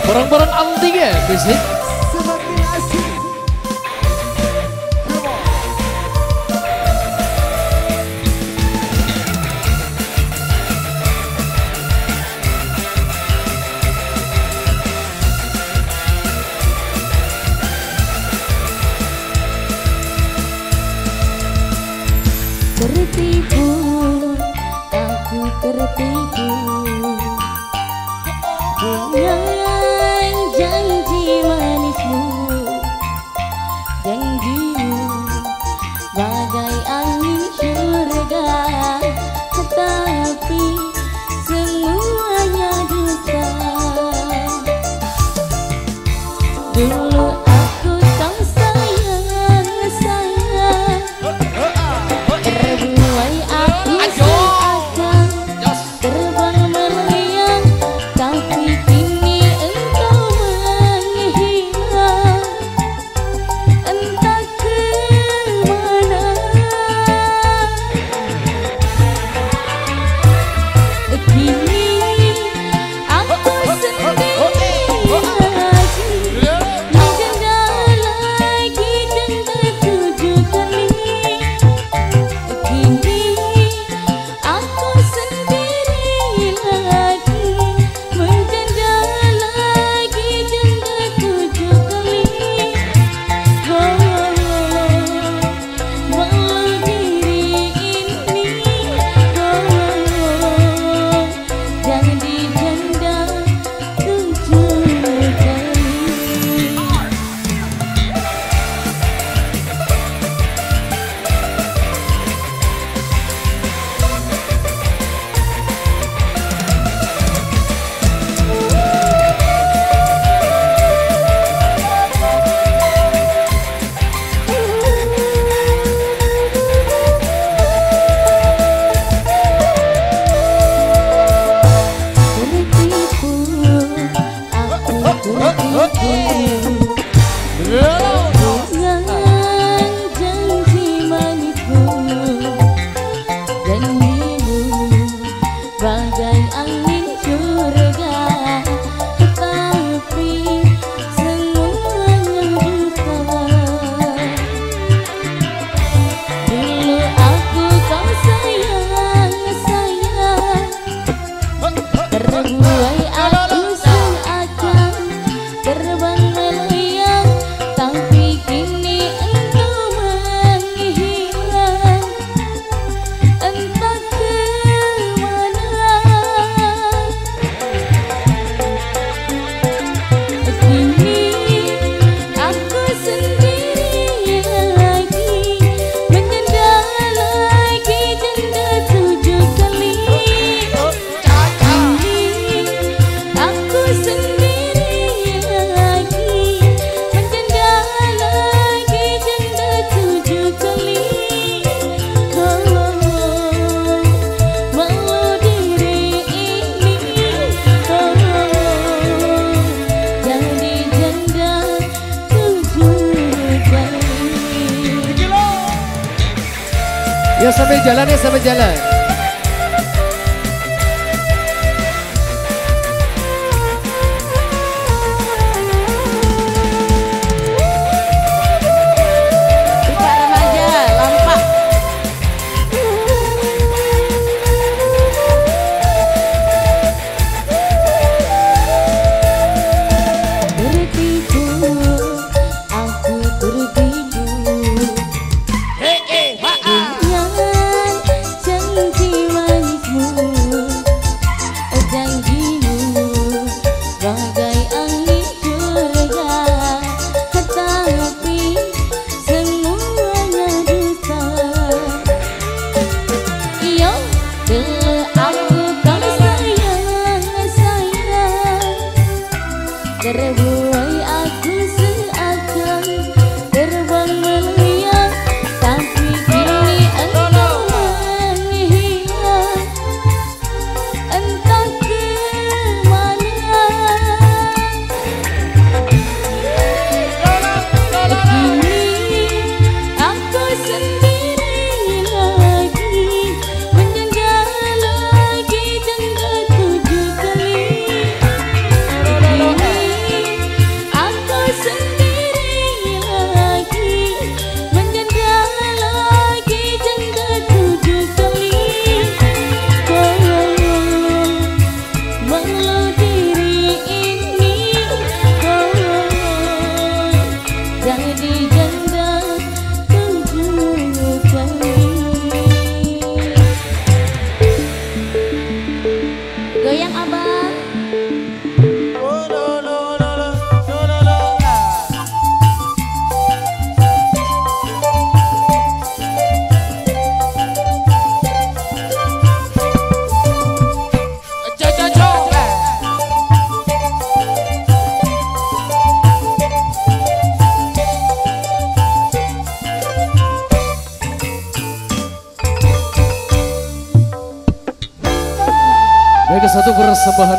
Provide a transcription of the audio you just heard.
Barang-barang antik ya, bisik. Semakin asik. Tertipu, aku tertipu dengan janji manismu, janjimu bagai angin surga, tetapi semuanya dusta. Dulu aku tak sayang, sayang, terbuai aku seakan terbang melayang, tapi kini engkau menghilang, entah kemana. Kini aku sendiri lagi, menjanda lagi janda 7 kali. Kini aku sendiri lagi, menjanda lagi janda 7 kali. Walau diri ini jangan dijanda 7 kali. Tertipu, aku tertipu dengan janji manismu, janjimu bagai angin surga, tetapi semuanya dusta. Dulu aku kau sayang, sayang, terbuai aku seakan terbang melayang, tapi kini engkau menghilang, entah kemana. Kini aku sendiri lagi, menjanda lagi janda 7 kali. Aku sendiri lagi, menjanda lagi janda 7 kali. Walau diri ini jangan dijanda 7 kali. Ya sampai jalan ya, sampai jalan. Pak remaja, lampak. Tertipu, aku tertipu dengan janji manismu, janjimu bagai angin surga, tetapi semuanya dusta. Iyo, dulu aku kau sayang, sayang, terbuai aku seakan terbang melayang, tapi kini engkau menghilang, entah kemana. Kini aku sendiri lagi, menjanda Baik, satu persembahan